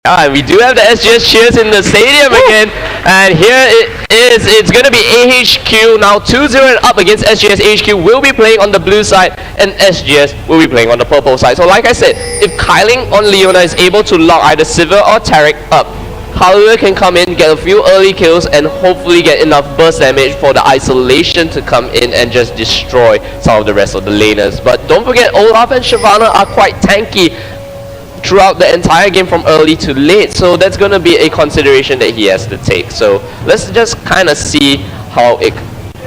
And we do have the SGS cheers in the stadium again, and here it is. It's going to be ahq now 2-0 and up against SGS. ahq will be playing on the blue side, and SGS will be playing on the purple side. So like I said, if Kyling on Leona is able to lock either Siver or Tarek up, Halua can come in, get a few early kills, and hopefully get enough burst damage for the isolation to come in and just destroy some of the rest of the laners. But don't forget, Olaf and Shyvana are quite tanky throughout the entire game from early to late, so that's going to be a consideration that he has to take. So let's just kind of see how it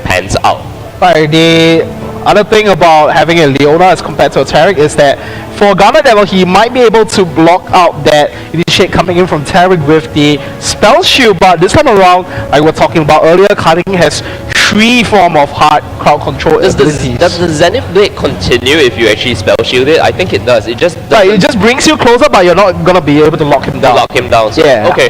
pans out. Right, the other thing about having a Leona as compared to a Tarek is that for Ghana Devil, he might be able to block out that initiate coming in from Tarek with the spell shield, but this time around, like we were talking about earlier, Kyling has 3 form of hard crowd control abilities. Does the Zenith Blade continue if you actually spell shield it? I think it does. It just right, it just brings you closer, but you're not gonna be able to lock him down. So, yeah. Okay.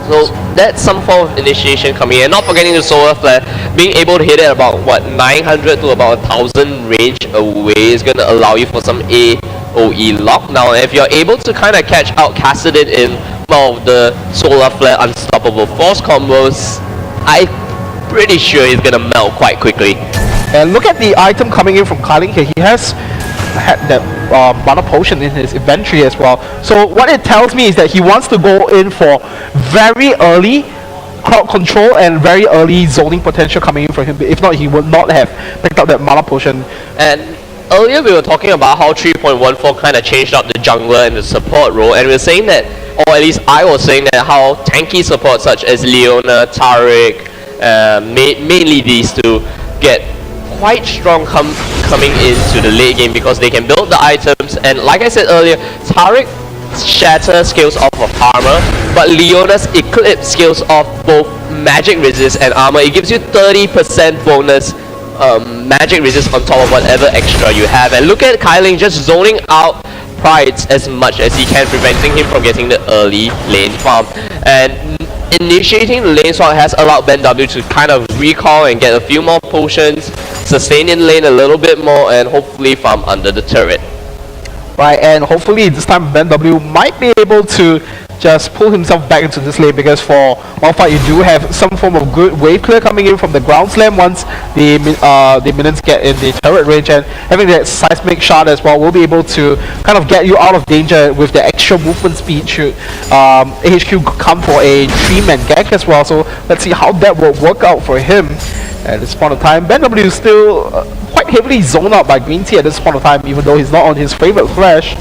So that's some form of initiation coming in. Not forgetting the solar flare, being able to hit it about what 900 to about 1000 range away is gonna allow you for some AOE lock. Now, if you're able to kind of catch out Cassidin in one of the solar flare unstoppable force combos, I'm pretty sure he's gonna melt quite quickly. And look at the item coming in from Kyling here. He has had that mana potion in his inventory as well. So what it tells me is that he wants to go in for very early crowd control and very early zoning potential coming in for him. If not, he would not have picked up that mana potion. And earlier we were talking about how 3.14 kind of changed up the jungler and the support role, and we were saying that, or at least I was saying that, how tanky support such as Leona, Tarek, mainly these two, get quite strong coming into the late game because they can build the items. And like I said earlier, Tarek shatter scales off of armor, but Leona's eclipse scales off both magic resist and armor. It gives you 30% bonus magic resist on top of whatever extra you have. And look at Kyling just zoning out Prides as much as he can, preventing him from getting the early lane farm. And initiating the lane swap has allowed Ben W to kind of recall and get a few more potions, sustain in lane a little bit more, and hopefully farm under the turret. Right, and hopefully this time Ben W might be able to just pull himself back into this lane, because for Malphite you do have some form of good wave clear coming in from the ground slam once the minions get in the turret range, and having that seismic shot as well will be able to kind of get you out of danger with the extra movement speed should ahq come for a 3-man gank as well. So let's see how that will work out for him. At this point of time, Ben W is still quite heavily zoned out by Green Tea at this point of time, even though he's not on his favorite flash.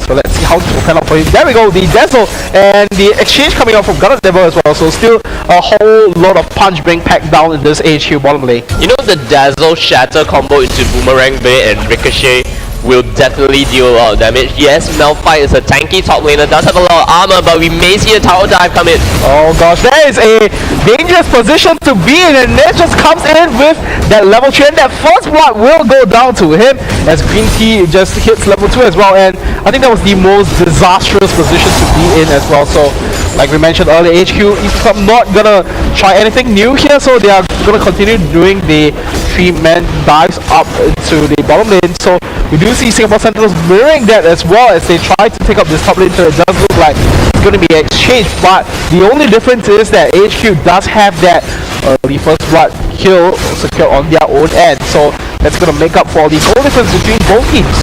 So let's see how it will pan out for him. There we go, the Dazzle and the exchange coming out from Gunner Devil as well. So still a whole lot of punch being packed down in this ahq bottom lane. You know, the Dazzle Shatter combo into Boomerang Blade and Ricochet will definitely deal a lot of damage. Yes, Malphite is a tanky top laner, does have a lot of armor, but we may see a tower dive come in. Oh gosh, that is a dangerous position to be in, and that just comes in with that level 3, and that first blood will go down to him as Green Tea just hits level 2 as well. And I think that was the most disastrous position to be in as well. So like we mentioned earlier, ahq is not gonna try anything new here, so they are gonna continue doing the 3-man dives up into the bottom lane. So we do see Singapore Sentinels mirroring that as well as they try to take up this top lane. So it does look like it's going to be exchanged, but the only difference is that ahq does have that early first blood kill secured on their own end. So that's going to make up for the goal difference between both teams.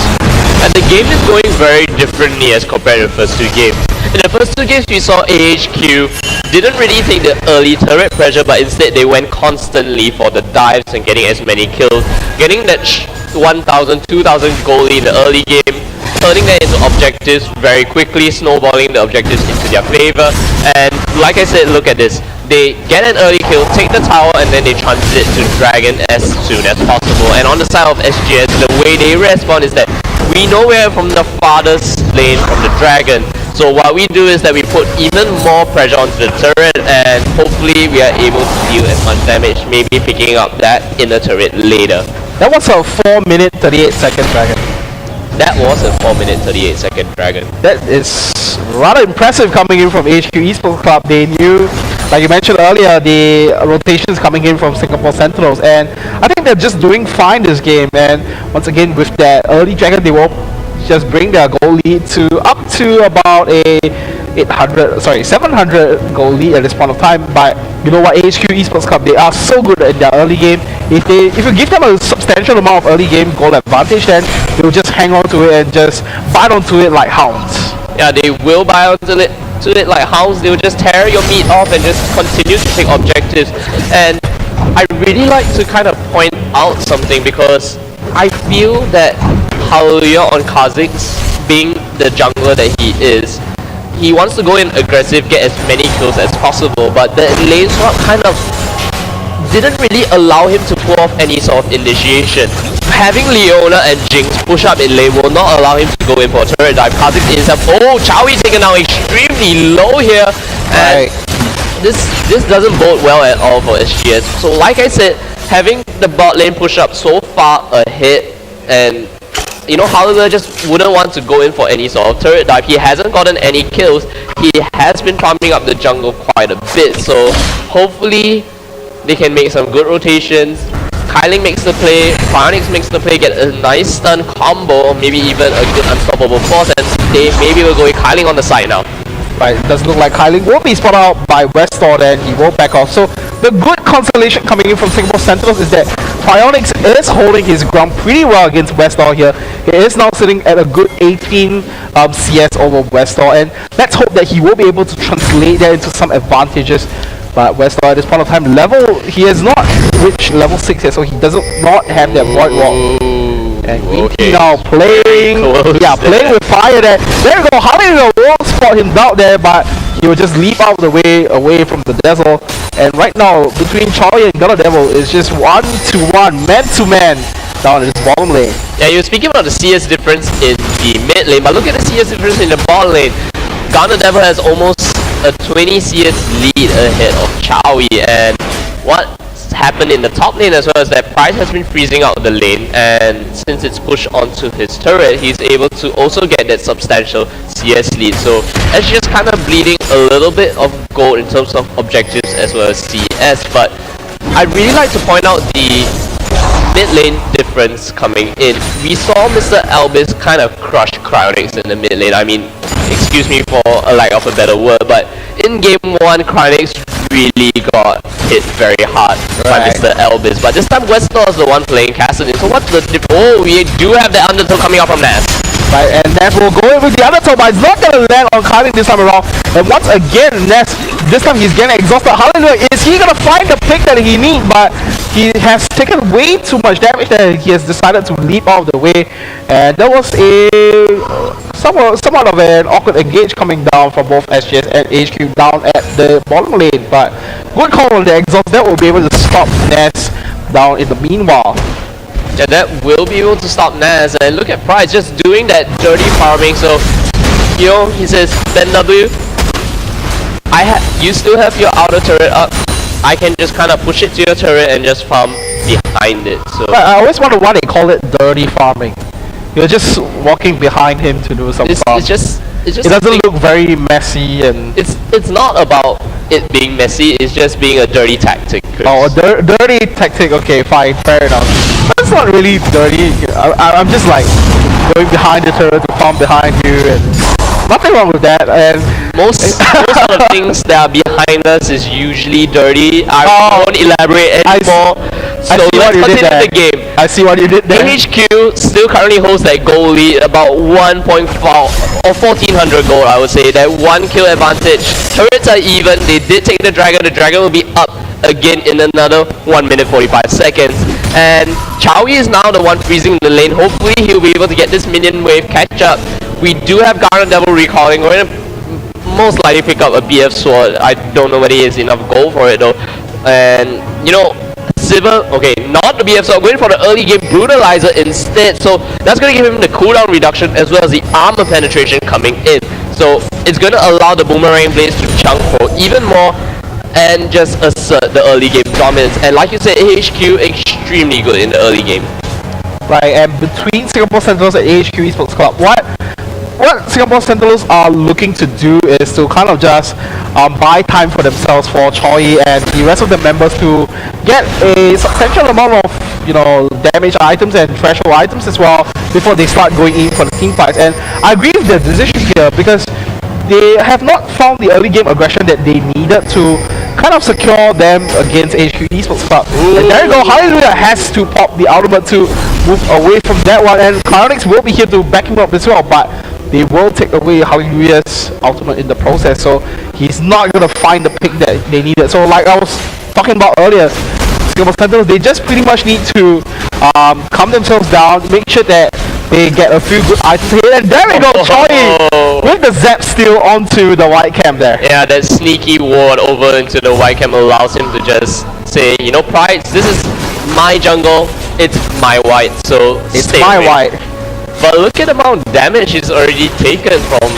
And the game is going very differently as compared to the first 2 games. In the first 2 games we saw ahq didn't really take the early turret pressure, but instead they went constantly for the dives and getting as many kills, getting that 1,000, 2,000 goalie in the early game, turning that into objectives very quickly, snowballing the objectives into their favor. And like I said, look at this. They get an early kill, take the tower, and then they transit to Dragon as soon as possible. And on the side of SGS, the way they respond is that we know we're from the farthest lane from the Dragon. So what we do is that we put even more pressure onto the turret, and hopefully we are able to deal as much damage, maybe picking up that inner turret later. That was a 4-minute 38-second Dragon. That was a 4-minute 38-second Dragon. That is rather impressive coming in from ahq Esports Club. They knew, like you mentioned earlier, the rotations coming in from Singapore Sentinels, and I think they're just doing fine this game. And once again, with that early Dragon, they were just bring their goal lead to up to about a 700 goal lead at this point of time. But you know what, ahq Esports Club, they are so good in their early game. If you give them a substantial amount of early game goal advantage, then they'll just hang on to it and just bite onto it like hounds. Yeah, they will bite onto it like hounds. They'll just tear your meat off and just continue to take objectives. And I really like to kind of point out something, because I feel that Haluya on Kha'Zix, being the jungler that he is, he wants to go in aggressive, get as many kills as possible, but the lane swap kind of didn't really allow him to pull off any sort of initiation. Having Leona and Jinx push up in lane will not allow him to go in for a turret dive. Kha'Zix is up. Oh, Chowie taken down extremely low here. And this doesn't bode well at all for SGS. So like I said, having the bot lane push up so far ahead, and you know, Haluya just wouldn't want to go in for any sort of turret dive. He hasn't gotten any kills. He has been farming up the jungle quite a bit. So hopefully they can make some good rotations. Kyling makes the play, Phoenix makes the play, get a nice stun combo, maybe even a good unstoppable force, and they maybe will go with Kyling on the side now. Right, it doesn't look like Kyling will be spotted out by Westor, and he will back off. So the good consolation coming in from Singapore Sentinels is that Phoenix is holding his ground pretty well against Westor here. He is now sitting at a good 18 CS over Westor, and let's hope that he will be able to translate that into some advantages. But Westor at this point of time, he has not reached level 6 yet, so he does not have that Void Walk. And okay. now playing with fire there. There we go, Haluya will spot him down there, but he will just leap out of the way, away from the Dazzle. And right now, between Choi and Gunner Devil, is just 1-to-1, man-to-man down in this bottom lane. Yeah, you were speaking about the CS difference in the mid lane, but look at the CS difference in the bottom lane. Gunner Devil has almost a 20 CS lead ahead of Chowie, and what's happened in the top lane as well is that Price has been freezing out the lane, and since it's pushed onto his turret, he's able to also get that substantial CS lead. So that's just kind of bleeding a little bit of gold in terms of objectives as well as CS. But I'd really like to point out the mid lane difference coming in. We saw Mr. Albis kind of crush Cryonix in the mid lane. I mean, excuse me for a lack of a better word, but in game 1, Cryonix really got hit very hard by Mr. Albis. But this time Westor is the one playing Cassidy. So what's the difference? Oh, we do have the undertow coming out from Nas. Right, and Ness will go in with the undertow, but it's not going to land on Kyling this time around. And once again, Ness, this time he's getting exhausted. Haluya, is he going to find the pick that he needs? But he has taken way too much damage that he has decided to leap out of the way. And there was a somewhat of an awkward engage coming down from both SGS and ahq down at the bottom lane. But good call on the exhaust. That will be able to stop Ness down in the meanwhile. Yeah, that will be able to stop Nas. And look at Price just doing that dirty farming. So, you know, he says, Ben W, you still have your outer turret up. I can just kind of push it to your turret and just farm behind it. So I always wonder why they call it dirty farming. You're just walking behind him to do some farm. It doesn't look very messy, and it's not about it being messy. It's just being a dirty tactic. Oh, a dirty tactic. Okay, fine, fair enough. That's not really dirty. I'm just like going behind the turret to farm behind you, and nothing wrong with that. And most of the things that are behind us is usually dirty. I won't elaborate anymore. So let's continue the game. I see what you did there. ahq still currently holds that goal lead, about 1.4 or 1400 gold, I would say. That 1 kill advantage. Turrets are even. They did take the dragon. The dragon will be up again in another 1 minute 45 seconds. And Chowie is now the one freezing the lane. Hopefully he'll be able to get this minion wave catch up. We do have Garner Devil recalling. We're gonna most likely pick up a BF sword. I don't know whether he has enough gold for it though. And you know, Sivir, okay, not the BF sword, going for the early game brutalizer instead. So that's gonna give him the cooldown reduction as well as the armor penetration coming in. So it's gonna allow the boomerang blades to chunk for even more and just assert the early game dominance. And like you said, ahq extremely good in the early game. Right, and between Singapore Sentinels and ahq Esports Club, what what Singapore Sentinels are looking to do is to kind of just buy time for themselves, for Chloe and the rest of the members to get a substantial amount of, you know, damage items and threshold items as well before they start going in for the team fights. And I agree with their decision here because they have not found the early game aggression that they needed to kind of secure them against HQ Esports Club. And there you go, Hallelujah has to pop the ultimate to move away from that one, and Cryonics will be here to back him up as well, but they will take away Hallelujah's ultimate in the process, so he's not going to find the pick that they needed. So like I was talking about earlier, Singapore Sentinels, they just pretty much need to calm themselves down, make sure that they get a few good items here, and there we go, Choi with the zap still onto the white cam there. Yeah, that sneaky ward over into the white cam allows him to just say, you know, Prides, this is my jungle, it's my white, so it's stay my away. white. But look at the amount of damage he's already taken from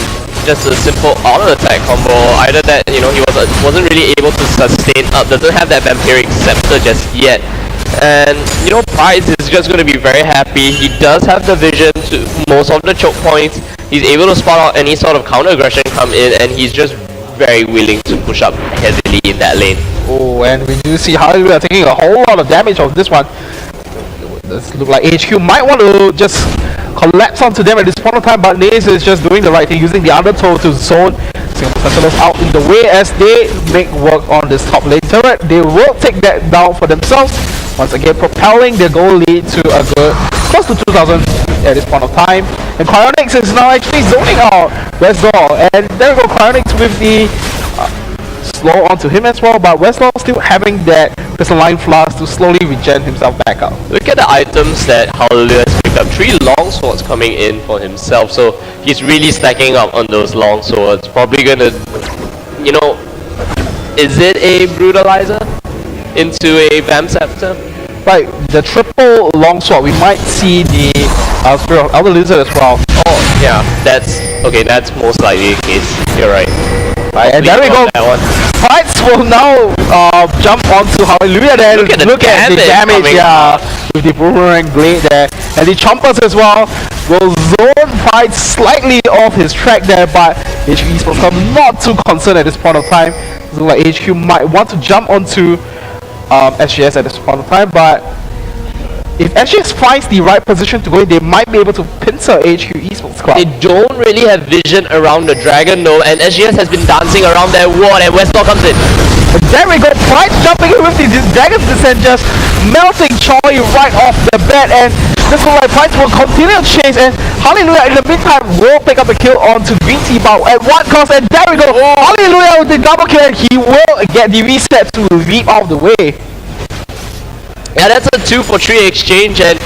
just a simple auto attack combo. Either that, you know, he wasn't really able to sustain up, doesn't have that vampiric scepter just yet. And you know, Prides is just going to be very happy. He does have the vision to most of the choke points. He's able to spot out any sort of counter aggression come in, and he's just very willing to push up heavily in that lane. Oh, and we do see how we are taking a whole lot of damage of this one. This look like HQ might want to just collapse onto them at this point of time, but Naze is just doing the right thing, using the undertow to zone Singapore Sentinels out in the way as they make work on this top lane turret. They will take that down for themselves, once again propelling their goal lead to a good close to 2,000 at this point of time. And Cryonics is now actually zoning out Westlaw, and there we go, Cryonics with the slow onto him as well, but Westlaw still having that crystalline flask to slowly regen himself back up. Look at the items that Hallelujah has picked up. 3 long swords coming in for himself, so he's really stacking up on those long swords. Probably gonna, you know, is it a brutalizer into a Vamp Scepter? Right, the triple longsword, we might see the Spirit of Elder Lizard as well. Oh, yeah, that's most likely the case. You're right. Right, and there we go. Prides will now jump onto Hallelujah there. Look at the damage, yeah, with the boomerang blade there. And the chompers as well will zone Prides slightly off his track there, but HQ Esports Club not too concerned at this point of time. It looks like HQ might want to jump onto SGS at this point of time, but if SGS finds the right position to go in, they might be able to pincer HQ Esports Club. They don't really have vision around the dragon though, and SGS has been dancing around that ward, and Westlaw comes in. And there we go, Pride jumping in with the Dragon's Descent, just melting Choi right off the bat, and this looks like Pride will continue to chase, and Hallelujah in the meantime will pick up the kill onto Green Tea, but at what cost? And there we go, Hallelujah with the double kill, and he will get the reset to leap out of the way. Yeah, that's a 2-for-3 exchange, and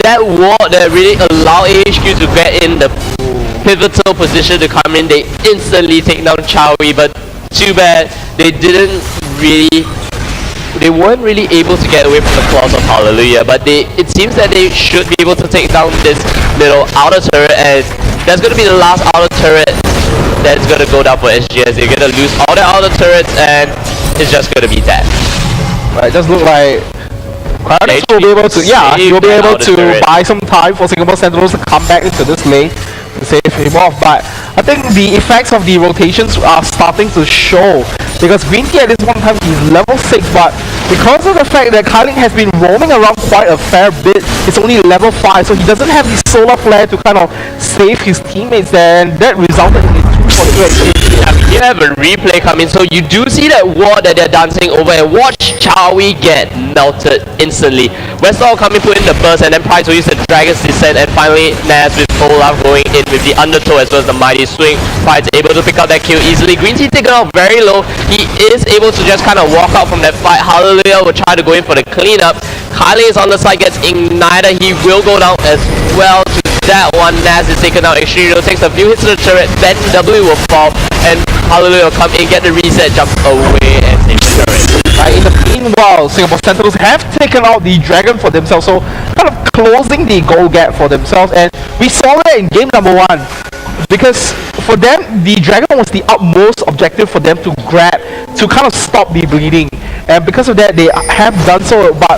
that ward that really allowed AHQ to get in the pivotal position to come in. They instantly take down Chowie, but too bad they weren't really able to get away from the claws of Hallelujah. But it seems that they should be able to take down this little outer turret, and that's going to be the last outer turret that's going to go down for SGS. They're going to lose all their outer turrets, and it's just going to be that. Right, it does look like Cryonics will be able to, you'll be able to buy some time for Singapore Sentinels to come back into this lane to save him off. But I think the effects of the rotations are starting to show, because Green Tea at this one time he's level 6, but because of the fact that Kyling has been roaming around quite a fair bit, it's only level 5, so he doesn't have the solar flare to kind of save his teammates there, and that resulted in a 2-for-2 exchange. You have a replay coming, so you do see that ward that they're dancing over, and watch Chowie get melted instantly. Westlaw coming, put in the burst, and then Prides will use the Dragon's Descent, and finally Naz with Olaf going in with the undertow as well as the mighty swing. Prides able to pick up that kill easily. Green Tea taken out very low. He is able to just kind of walk out from that fight. Hallelujah will try to go in for the cleanup. Kylie is on the side, gets ignited. He will go down as well. To that one, Naz is taken out. Extreme takes a few hits to the turret, then W will fall, and Hallelujah will come in, get the reset, jump away, and save the turret. In the meanwhile, Singapore Sentinels have taken out the Dragon for themselves, so kind of closing the goal gap for themselves, and we saw that in game number 1. Because for them, the Dragon was the utmost objective for them to grab, to kind of stop the bleeding. And because of that, they have done so, but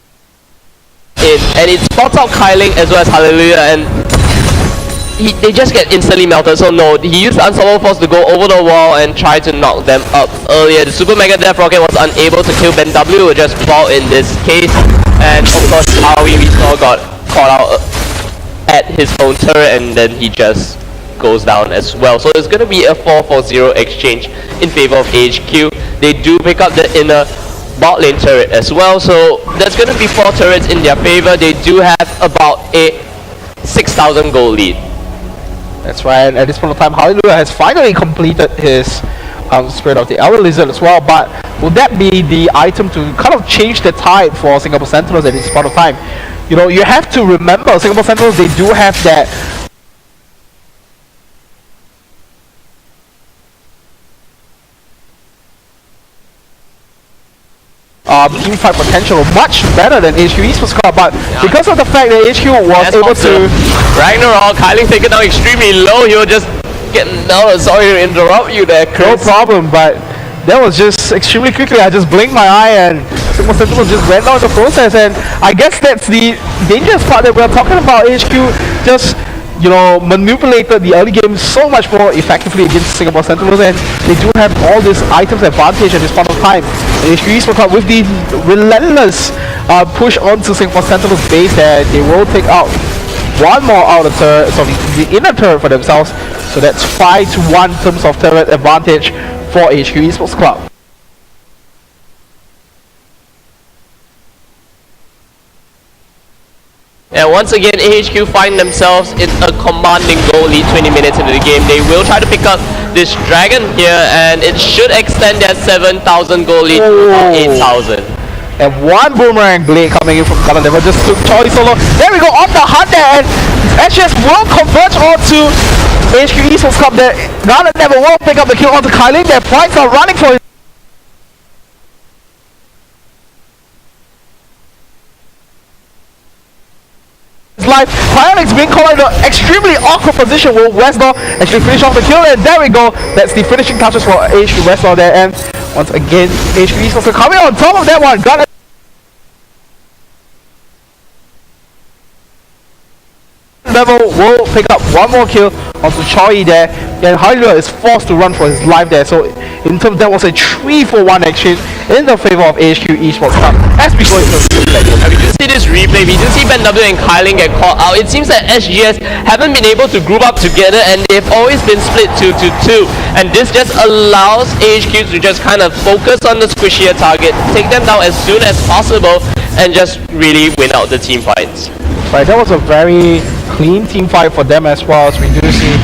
and it spots out Kailing as well as Hallelujah, and they just get instantly melted. So no, he used the Unstoppable Force to go over the wall and try to knock them up earlier. The Super Mega Death Rocket was unable to kill Ben W, or just fall in this case, and of course Howie we saw got caught out at his own turret, and then he just goes down as well. So it's going to be a 4-4-0 exchange in favor of AHQ. They do pick up the inner bot lane turret as well, so there's going to be 4 turrets in their favor. They do have about a 6,000 gold lead. That's right, and at this point of time, Hallelujah has finally completed his Spirit of the Elder Lizard as well, but will that be the item to kind of change the tide for Singapore Sentinels at this point of time? You know, you have to remember, Singapore Sentinels, they do have that team fight potential much better than HQ Esports Club, but because of the fact that HQ was able to Ragnarok, Kailing taken down extremely low, he was just getting down. Sorry to interrupt you there, Chris. No problem, but that was just extremely quickly. I just blinked my eye and Singapore Sentinels just went down the process, and I guess that's the dangerous part that we're talking about. HQ just, you know, manipulated the early game so much more effectively against Singapore Sentinels, and they do have all these items advantage at this point of time. HQ Esports Club with the relentless push onto Singapore Sentinels base there, they will take out one more out of the inner turret for themselves, so that's 5-1 in terms of turret advantage for HQ Esports Club. And once again, AHQ find themselves in a commanding goal lead 20 minutes into the game. They will try to pick up this dragon here, and it should extend their 7,000 goal lead to 8,000. And one boomerang blade coming in from Gunner Devil just took Charlie solo. There we go, on the hunt there, and SGS will converge onto HQ Esports Club there. Gunner Devil will pick up the kill onto Kailing. Their points are running for life. Cryonics being called into an extremely awkward position. Will Westlaw actually finish off the kill? And there we go. That's the finishing touches for HQ Westlaw there. And once again, HQ Esports are coming on top of that one. Gunner Level will pick up one more kill onto Choi there, and Hallelujah is forced to run for his life there. So in terms, that was a 3-for-1 exchange in the favor of AHQ Esports Club. As we go into the replay, we do see this replay, we do see Ben W and Kailing get caught out. It seems that SGS haven't been able to group up together, and they've always been split 2-2-2, and this just allows AHQ to just kind of focus on the squishier target, take them down as soon as possible, and just really win out the team fights. Right, that was a very clean team fight for them as well, as we do see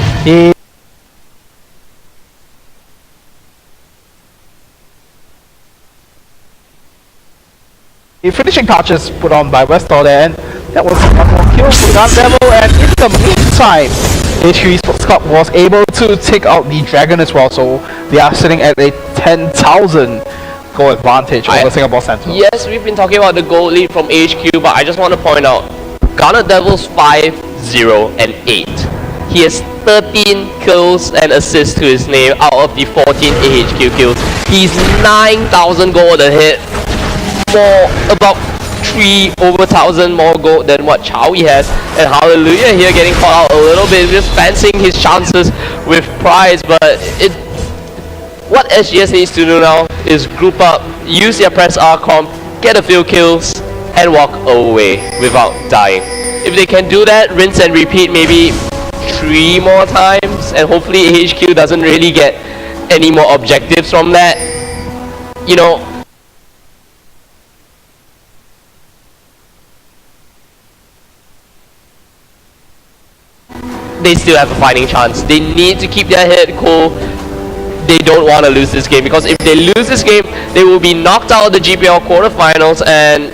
the finishing touches put on by Westlaw there, and that was one more kill for Gun Devil. And in the meantime, HQ Esports Club was able to take out the Dragon as well, so they are sitting at a 10,000 goal advantage over Singapore Sentinels. Yes, we've been talking about the goal lead from HQ, but I just want to point out Gunner Devil's 5-0-8. He has 13 kills and assists to his name out of the 14 AHQ kills. He's 9,000 gold ahead, more about 3,000 more gold than what Chowie has. And Hallelujah here getting caught out a little bit, just fancying his chances with prize. But what SGS needs to do now is group up, use their press R comp, get a few kills, and walk away without dying. If they can do that, rinse and repeat maybe 3 more times, and hopefully AHQ doesn't really get any more objectives from that, you know, they still have a fighting chance. They need to keep their head cool. They don't want to lose this game, because if they lose this game, they will be knocked out of the GPL quarterfinals and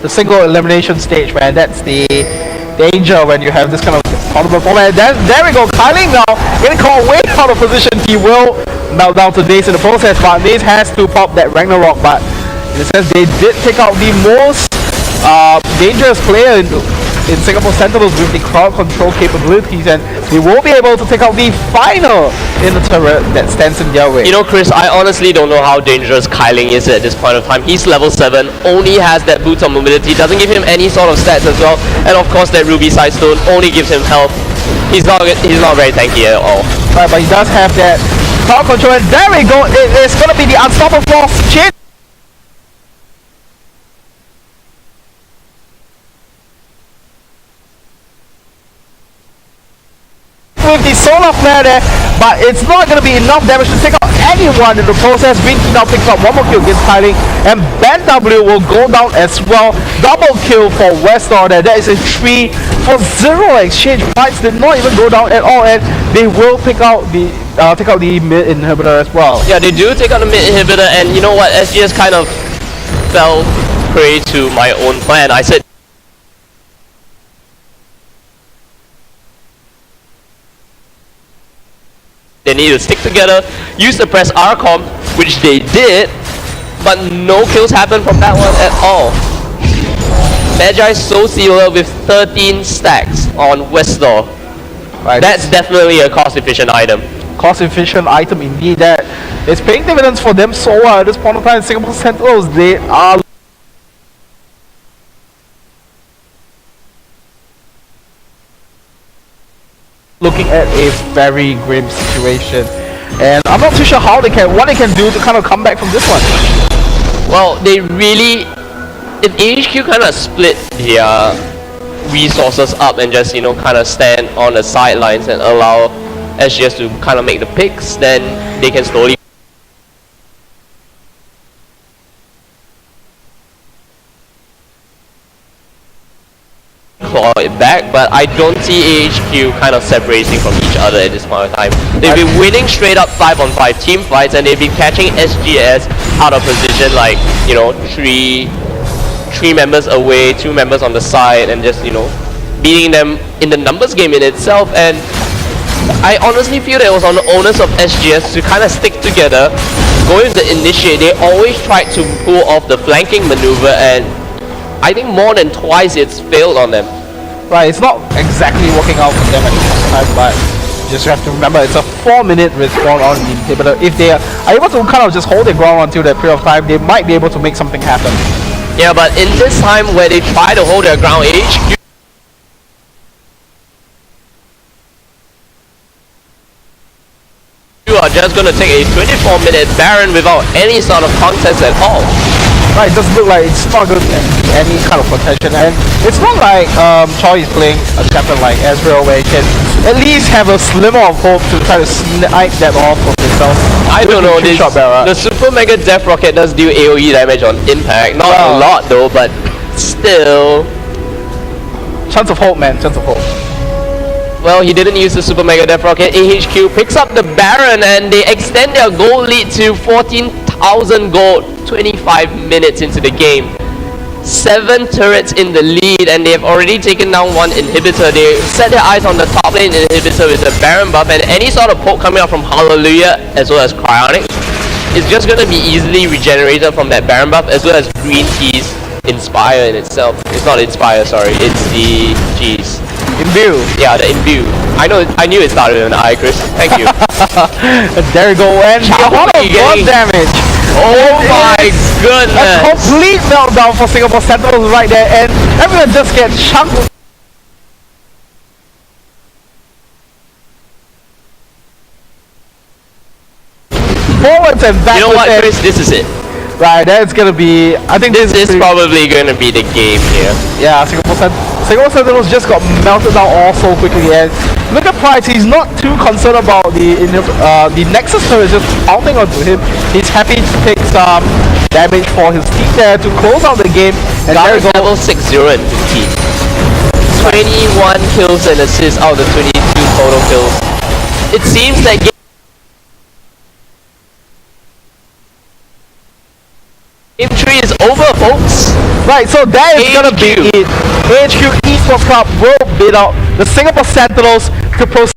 the single elimination stage, man. That's the danger when you have this kind of tournament format. There we go, Kailing now getting caught way out of position. He will melt down to Naze in the process, but Naze has to pop that Ragnarok. But in a sense, they did take out the most dangerous player in Singapore Sentinels with the crowd control capabilities, and they will be able to take out the final in the turret that stands in their way. You know, Chris, I honestly don't know how dangerous Kailing is at this point of time. He's level 7, only has that boots on mobility, doesn't give him any sort of stats as well, and of course that Ruby Side Stone only gives him health. He's not very tanky at all. Right, but he does have that crowd control, and there we go. It's going to be the unstoppable force change. With the solar flare there, but it's not going to be enough damage to take out anyone in the process. Green Key now picks up one more kill against Kailing, and Ben W will go down as well. Double kill for Westor there. That is a 3-for-0 exchange. Fights did not even go down at all, and they will pick out the mid inhibitor as well. Yeah, they do take out the mid inhibitor, and you know what? SGS kind of fell prey to my own plan. I said they need to stick together, use the press R-com, which they did, but no kills happened from that one at all. Magi Soul Sealer with 13 stacks on Westor. Right, that's definitely a cost-efficient item. Cost-efficient item indeed. That is paying dividends for them so well at this point of time. Singapore Sentinels, they are looking at a very grim situation, and I'm not too sure what they can do to kind of come back from this one. Well, they really, if ahq kind of split their resources up and just, you know, kind of stand on the sidelines and allow SGS to kind of make the picks, then they can slowly claw it back, but I don't see ahq kind of separating from each other at this point of time. They've been winning straight up 5-on-5 team fights, and they've been catching SGS out of position, like, you know, three members away, 2 members on the side, and just, you know, beating them in the numbers game in itself. And I honestly feel that it was on the onus of SGS to kind of stick together, go with the initiate. They always tried to pull off the flanking maneuver, and I think more than twice it's failed on them. Right, it's not exactly working out for them at this time, but just have to remember it's a 4-minute respawn on the inhibitor. If they are able to kind of just hold their ground until that period of time, they might be able to make something happen. Yeah, but in this time where they try to hold their ground, ahq are just going to take a 24-minute Baron without any sort of contest at all. Right, it doesn't look like it's not going to be any kind of protection, and it's not like Choi is playing a champion like Ezreal where he can at least have a slimmer of hope to try to snipe that off of himself. I don't know, the Super Mega Death Rocket does do AoE damage on impact, not a lot though, but still. Chance of hope, man, chance of hope. Well, he didn't use the Super Mega Death Rocket. ahq picks up the Baron, and they extend their gold lead to 14,000 gold 25 minutes into the game. 7 turrets in the lead, and they have already taken down 1 inhibitor. They set their eyes on the top lane inhibitor with the Baron buff, and any sort of poke coming out from Hallelujah as well as Cryonic is just going to be easily regenerated from that Baron buff, as well as Green Key's Inspire in itself. It's not Inspire, sorry, it's the G's. Imbue. Yeah, the Imbue. I knew it started with an I, Chris. Thank you. There you go, and a lot of blood damage. Oh my goodness. A complete meltdown for Singapore Sentinels right there, and everyone just gets chunked. Forwards and backwards. You know what, Chris? This is it. Right, that's gonna be. I think this is probably gonna be the game here. Yeah, Singapore Sentinels just got melted down all so quickly, and look at Price. He's not too concerned about the Nexus turret just pounding onto him. He's happy to take some damage for his team there to close out the game. And there you go. Level 6-0 and 15. 21 kills and assists out of the 22 total kills. It seems that Game 3 is over, folks. Right, so that is gonna be it. ahq Esports Club will beat out the Singapore Sentinels to proceed